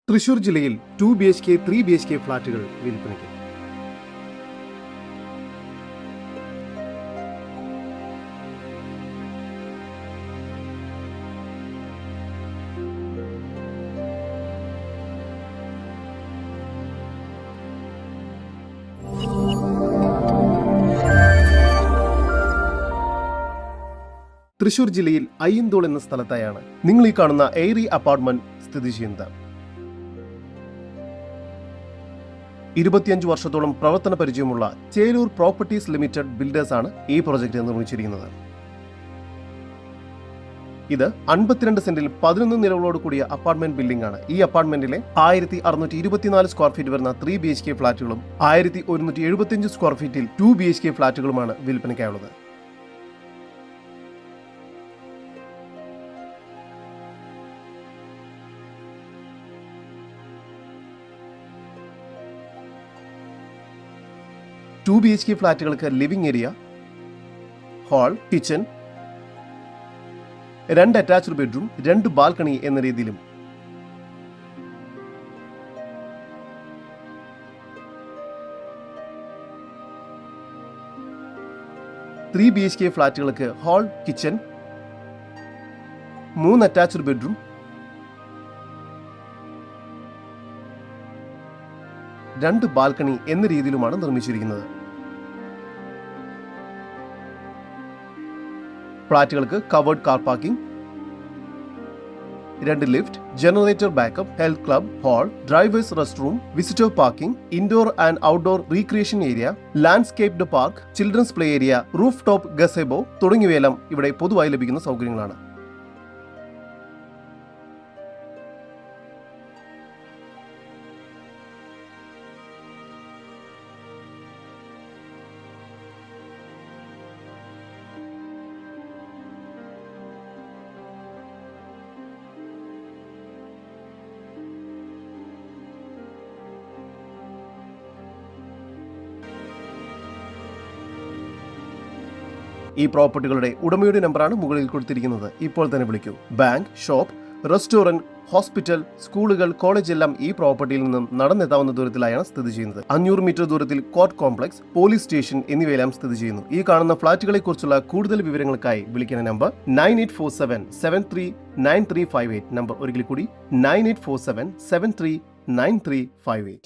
തൃശൂർ ജില്ലയിൽ 2 BHK 3 BHK ഫ്ളാറ്റുകൾ വിൽപ്പനയ്ക്ക്. തൃശൂർ ജില്ലയിൽ അയ്യന്തോൾ എന്ന സ്ഥലത്തായാണ് നിങ്ങൾ ഈ കാണുന്ന എയറി അപ്പാർട്ട്മെന്റ് സ്ഥിതി ചെയ്യുന്നത്. 25 വർഷത്തോളം പ്രവർത്തന പരിചയമുള്ള ചേലൂർ പ്രോപ്പർട്ടീസ് ലിമിറ്റഡ് ബിൽഡേഴ്സ് ആണ് ഈ പ്രോജക്റ്റ് നിർമ്മിച്ചിരിക്കുന്നത്. ഇത് 52 സെന്റിൽ 11 നിലകളോട് കൂടിയ അപ്പാർട്ട്മെന്റ് ബിൽഡിംഗ് ആണ്. ഈ അപ്പാർട്ട്മെന്റിലെ 1624 സ്ക്വയർ ഫീറ്റ് വരുന്ന 3 BHK ഫ്ളാറ്റുകളും 1175 സ്ക്വയർ ഫീറ്റിൽ 2 BHK ഫ്ളാറ്റുകളുമാണ് വിൽപ്പനയ്ക്കായുള്ളത്. ടു BHK ഫ്ളാറ്റുകൾക്ക് living area, hall, kitchen, 2 attached bedroom, 2 balcony എന്ന രീതിയിലും 3 BHK ഫ്ളാറ്റുകൾക്ക് hall, kitchen, 3 attached bedroom, 2 balcony എന്ന രീതിയിലുമാണ് നിർമ്മിച്ചിരിക്കുന്നത്. ഫ്ളാറ്റുകൾക്ക് covered car parking, 2 lift, generator backup, health club, hall, drivers rest room, visitor parking, indoor and outdoor recreation area, landscaped park, children's play area, roof top gazebo തുടങ്ങിയവയെല്ലാം ഇവിടെ പൊതുവായി ലഭിക്കുന്ന സൗകര്യങ്ങളാണ്. ഈ പ്രോപ്പർട്ടികളുടെ ഉടമയുടെ നമ്പറാണ് മുകളിൽ കൊടുത്തിരിക്കുന്നത്. ഇപ്പോൾ തന്നെ വിളിക്കൂ. ബാങ്ക്, ഷോപ്പ്, റെസ്റ്റോറന്റ്, ഹോസ്പിറ്റൽ, സ്കൂളുകൾ, കോളേജ് എല്ലാം ഈ പ്രോപ്പർട്ടിയിൽ നിന്നും നടന്നെത്താവുന്ന ദൂരത്തിലായാണ് സ്ഥിതി ചെയ്യുന്നത്. 500 മീറ്റർ ദൂരത്തിൽ കോർട്ട് കോംപ്ലക്സ്, പോലീസ് സ്റ്റേഷൻ എന്നിവയെല്ലാം സ്ഥിതി ചെയ്യുന്നു. ഈ കാണുന്ന ഫ്ളാറ്റുകളെ കുറിച്ചുള്ള കൂടുതൽ വിവരങ്ങൾക്കായി വിളിക്കുന്ന നമ്പർ 9847739358. നമ്പർ ഒരിക്കൽ കൂടി 9847739358.